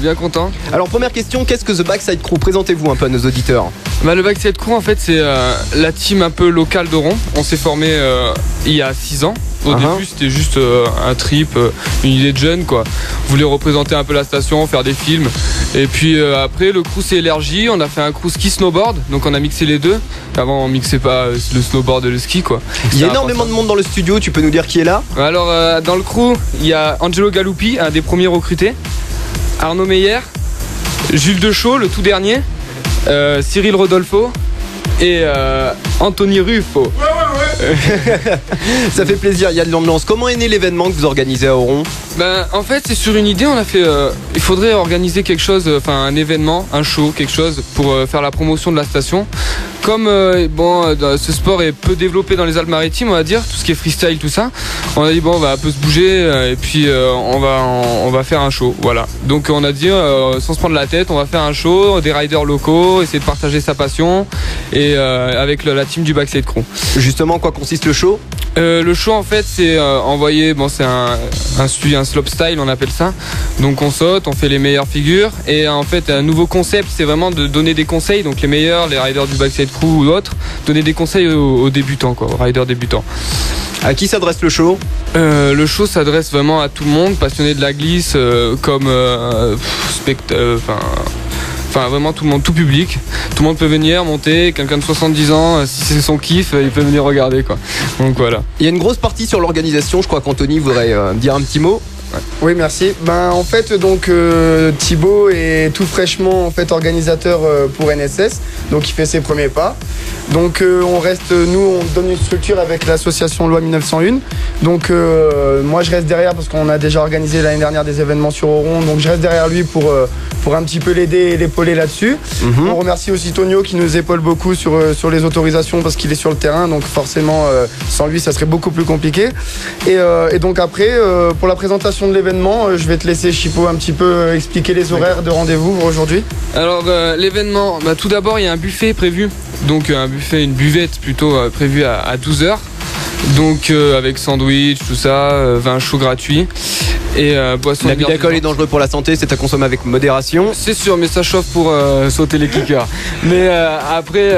Bien content. Alors première question, qu'est-ce que The Backside Crew? Présentez-vous un peu à nos auditeurs. Le Backside Crew en fait c'est la team un peu locale d'Oron. On s'est formé il y a 6 ans. Au début c'était juste un trip, une idée de jeune quoi. On voulait représenter un peu la station, faire des films. Et puis après le crew s'est élargi, on a fait un crew ski snowboard, donc on a mixé les deux. Avant on mixait pas le snowboard et le ski quoi. Il y a énormément de monde dans le studio, tu peux nous dire qui est là? Alors dans le crew il y a Angelo Galuppi, un des premiers recrutés, Arnaud Meyer, Jules Deschaux, le tout dernier, Cyril Rodolfo et Anthony Ruffo. Ça fait plaisir, il y a de l'ambiance. Comment est né l'événement que vous organisez à Oron? En fait c'est sur une idée, on a fait il faudrait organiser quelque chose, un événement, un show, quelque chose pour faire la promotion de la station. Comme ce sport est peu développé dans les Alpes-Maritimes, on va dire, tout ce qui est freestyle, tout ça, on a dit bon on va un peu se bouger et puis on va faire un show, voilà. Donc on a dit sans se prendre la tête, on va faire un show, des riders locaux, essayer de partager sa passion et avec la team du Backside Crew. Justement, en quoi consiste le show? Le show en fait c'est envoyer, c'est un slopestyle on appelle ça. Donc on saute, on fait les meilleures figures et en fait un nouveau concept c'est vraiment de donner des conseils, donc les meilleurs, les riders du Backside Crew ou d'autres, donner des conseils aux débutants quoi, aux riders débutants. À qui s'adresse le show? Le show s'adresse vraiment à tout le monde, passionné de la glisse comme vraiment tout le monde, tout public. Tout le monde peut venir monter, quelqu'un de 70 ans, si c'est son kiff, il peut venir regarder quoi. Donc voilà. Il y a une grosse partie sur l'organisation, je crois qu'Anthony voudrait dire un petit mot. Ouais. Oui, merci. En fait, donc Thibaut est tout fraîchement en fait organisateur pour NSS, donc il fait ses premiers pas. Donc on donne une structure avec l'association Loi 1901. Donc moi je reste derrière parce qu'on a déjà organisé l'année dernière des événements sur Oron, donc je reste derrière lui pour un petit peu l'aider et l'épauler là-dessus. On remercie aussi Tonio qui nous épaule beaucoup sur les autorisations parce qu'il est sur le terrain, donc forcément sans lui ça serait beaucoup plus compliqué. Et donc après pour la présentation de l'événement, je vais te laisser Chipo un petit peu expliquer les horaires de rendez-vous aujourd'hui. Alors l'événement, tout d'abord il y a un buffet prévu, donc une buvette plutôt prévue à 12h. Donc avec sandwich, tout ça, vin chaud gratuit et boisson. L'abus d'alcool est dangereux pour la santé, c'est à consommer avec modération. C'est sûr, mais ça chauffe pour sauter les kickers. Mais après,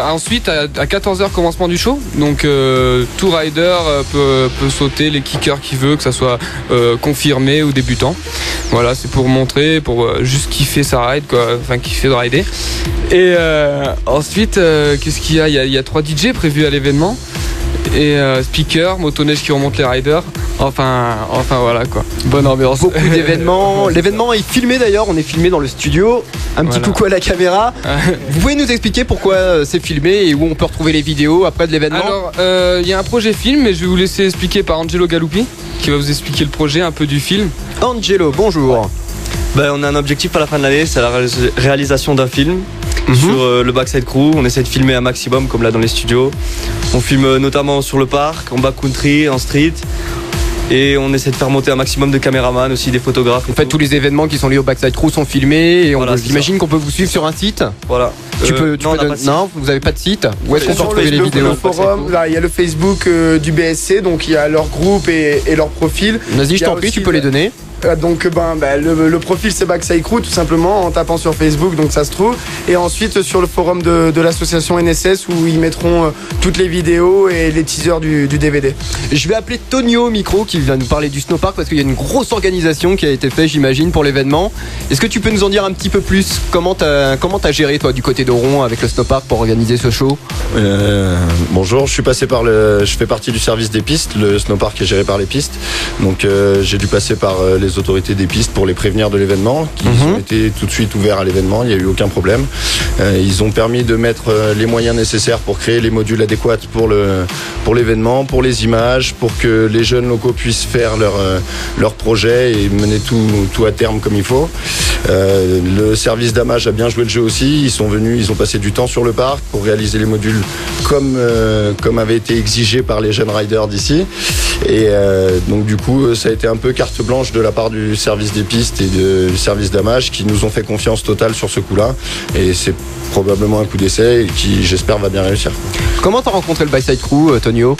ensuite à 14h commencement du show. Donc tout rider peut sauter les kickers qu'il veut, que ça soit confirmé ou débutant. Voilà, c'est pour montrer, pour juste kiffer sa ride, quoi. Enfin kiffer de rider. Et ensuite, qu'est-ce qu'il y a? Il y a 3 DJ prévus à l'événement. Et speaker, motoneige qui remonte les riders. Enfin voilà quoi. Bonne ambiance. Beaucoup d'événements. L'événement est filmé d'ailleurs, on est filmé dans le studio. Un petit coucou à la caméra. Vous pouvez nous expliquer pourquoi c'est filmé et où on peut retrouver les vidéos après de l'événement? Alors, il y a un projet film, mais je vais vous laisser expliquer par Angelo Galuppi qui va vous expliquer le projet un peu du film. Angelo, bonjour. On a un objectif à la fin de l'année, c'est la réalisation d'un film. Sur le Backside Crew, on essaie de filmer un maximum comme là dans les studios. On filme notamment sur le parc, en backcountry, en street. Et on essaie de faire monter un maximum de caméramans, aussi des photographes. En fait, tous les événements qui sont liés au Backside Crew sont filmés et j'imagine qu'on peut vous suivre sur un site. Voilà. Non, vous n'avez pas de site. Où est-ce qu'on peut retrouver les vidéos? Le forum, là, il y a le Facebook du BSC, donc il y a leur groupe et leur profil. Vas-y, je t'en prie, tu peux les donner. Donc le profil c'est Backside Crew tout simplement en tapant sur Facebook, donc ça se trouve. Et ensuite sur le forum de l'association NSS où ils mettront toutes les vidéos et les teasers du DVD. Je vais appeler Tonio au micro qui va nous parler du snowpark parce qu'il y a une grosse organisation qui a été faite j'imagine pour l'événement. Est-ce que tu peux nous en dire un petit peu plus? Comment t'as géré toi du côté d'Oron avec le snowpark pour organiser ce show? Bonjour, je fais partie du service des pistes. Le snowpark est géré par les pistes. Donc j'ai dû passer par les autorités des pistes pour les prévenir de l'événement, qui ont été tout de suite ouverts à l'événement, il n'y a eu aucun problème. Ils ont permis de mettre les moyens nécessaires pour créer les modules adéquats pour l'événement, pour les images, pour que les jeunes locaux puissent faire leur projet et mener tout à terme comme il faut. Le service d'Amage a bien joué le jeu aussi. Ils sont venus, ils ont passé du temps sur le parc pour réaliser les modules comme avait été exigé par les jeunes riders d'ici. Et donc du coup, ça a été un peu carte blanche de la part du service des pistes et du service d'Amage qui nous ont fait confiance totale sur ce coup-là. Et c'est probablement un coup d'essai et qui, j'espère, va bien réussir. Comment t'as rencontré le Byside Crew, Tonio?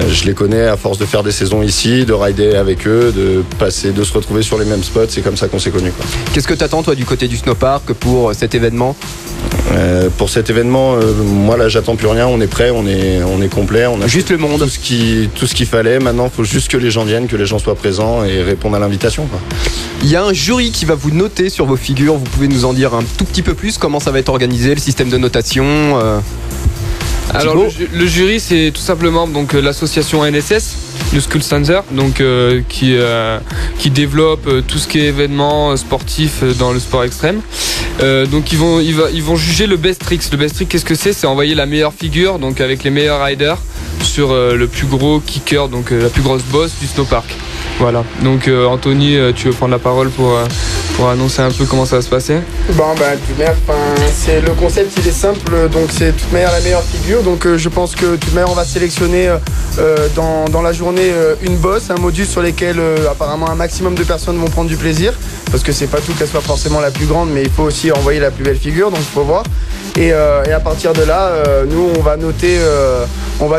Je les connais à force de faire des saisons ici, de rider avec eux, de se retrouver sur les mêmes spots. C'est comme ça qu'on s'est connus. Qu'est-ce que t'attends toi du côté du snowpark pour cet événement? Pour cet événement, moi là j'attends plus rien, on est prêt, on est complet, on a juste le monde, tout ce qu'il fallait. Maintenant il faut juste que les gens viennent, que les gens soient présents et répondent à l'invitation. Il y a un jury qui va vous noter sur vos figures, vous pouvez nous en dire un tout petit peu plus comment ça va être organisé, le système de notation? Alors le jury c'est tout simplement donc l'association NSS, le School Center, donc qui développe tout ce qui est événements sportifs dans le sport extrême. Donc ils vont juger le best tricks. Le best trick, qu'est-ce que c'est? C'est envoyer la meilleure figure, donc avec les meilleurs riders sur le plus gros kicker, donc la plus grosse bosse du snowpark. Voilà. Donc Anthony, tu veux prendre la parole pour annoncer un peu comment ça va se passer? C'est le concept, il est simple, donc c'est de toute manière la meilleure figure. Donc je pense que de toute manière on va sélectionner dans la journée une bosse, un module sur lesquels apparemment un maximum de personnes vont prendre du plaisir, parce que c'est pas tout qu'elle soit forcément la plus grande, mais il faut aussi envoyer la plus belle figure, donc il faut voir. Et à partir de là, nous on va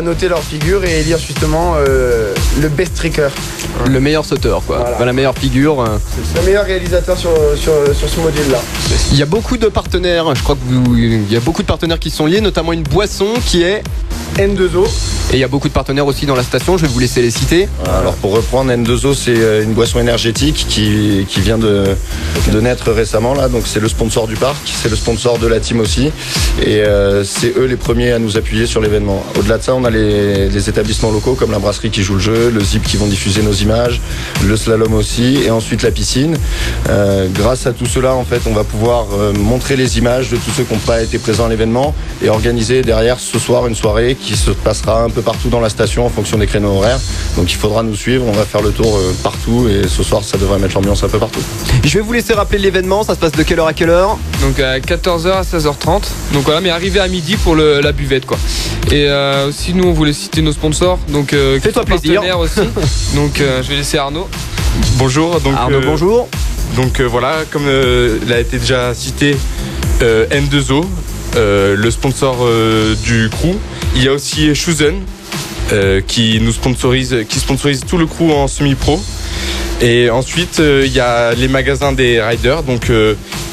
noter leur figure et élire justement le best tricker. Le meilleur sauteur, quoi. Voilà. Enfin, la meilleure figure. Le meilleur réalisateur sur ce module-là. Il y a beaucoup de partenaires, je crois il y a beaucoup de partenaires qui sont liés, notamment une boisson qui est N2O. Et il y a beaucoup de partenaires aussi dans la station, je vais vous laisser les citer. Alors pour reprendre, N2O c'est une boisson énergétique qui vient de naître récemment là, donc c'est le sponsor du parc, c'est le sponsor de la team aussi, et c'est eux les premiers à nous appuyer sur l'événement. Au-delà de ça, on a les établissements locaux comme la brasserie qui joue le jeu, le Zip qui vont diffuser nos images, le slalom aussi, et ensuite la piscine. Grâce à tout cela, en fait, on va pouvoir montrer les images de tous ceux qui n'ont pas été présents à l'événement et organiser derrière ce soir une soirée qui se passera un peu partout dans la station en fonction des créneaux horaires. Donc il faudra nous suivre, on va faire le tour partout et ce soir ça devrait mettre l'ambiance un peu partout. Je vais vous laisser rappeler l'événement, ça se passe de quelle heure à quelle heure? Donc à 14h à 16h30. Donc voilà, mais arrivé à midi pour la buvette quoi. Et aussi nous on voulait citer nos sponsors. Donc fais-toi plaisir aussi. Donc je vais laisser Arnaud. Bonjour. Donc, Arnaud, bonjour. Donc voilà, comme il a été déjà cité, N2O, le sponsor du crew. Il y a aussi Schuzen qui sponsorise tout le crew en semi-pro. Et ensuite il y a les magasins des riders. Donc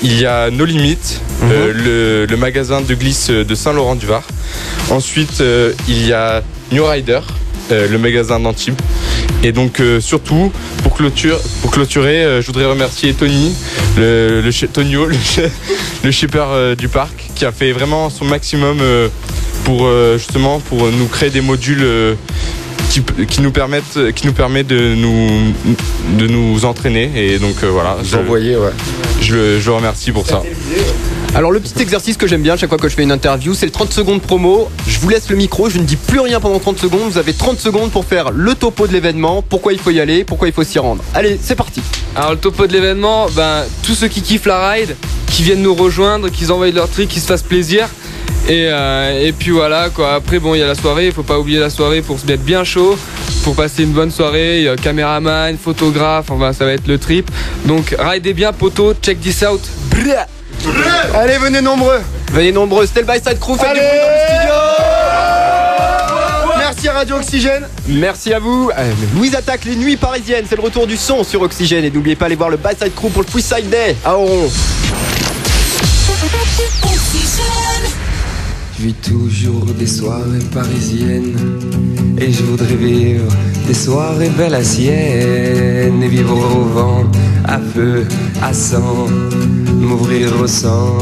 il y a No Limit, le magasin de glisse de Saint-Laurent-du-Var. Ensuite il y a New Rider, le magasin d'Antibes. Et donc surtout pour clôturer, je voudrais remercier Tony, Tonio, le shipper du parc, qui a fait vraiment son maximum pour nous créer des modules qui nous permet de nous entraîner. Et donc voilà, je le remercie pour ça. Alors le petit exercice que j'aime bien chaque fois que je fais une interview, c'est le 30 secondes promo. Je vous laisse le micro, je ne dis plus rien pendant 30 secondes. Vous avez 30 secondes pour faire le topo de l'événement, pourquoi il faut y aller, pourquoi il faut s'y rendre. Allez, c'est parti. Alors le topo de l'événement, tous ceux qui kiffent la ride, qui viennent nous rejoindre, qui envoient leur trick, qui se fassent plaisir. Et puis voilà quoi. Après il y a la soirée, il faut pas oublier la soirée pour se mettre bien chaud, pour passer une bonne soirée. Il y a caméraman, photographe, ça va être le trip. Donc ridez bien poteau, check this out. Blah. Allez, venez nombreux. Venez nombreux, c'était le Byside Crew, faites du bruit dans le studio. Merci à Radio Oxygène. Merci à vous. Louise attaque les nuits parisiennes, c'est le retour du son sur Oxygène. Et n'oubliez pas d'aller voir le Byside Crew pour le Freestyle Day à Oron. Je vis toujours des soirées parisiennes et je voudrais vivre des soirées belles à Sienne et vivre au vent, à feu, à sang, m'ouvrir au sang.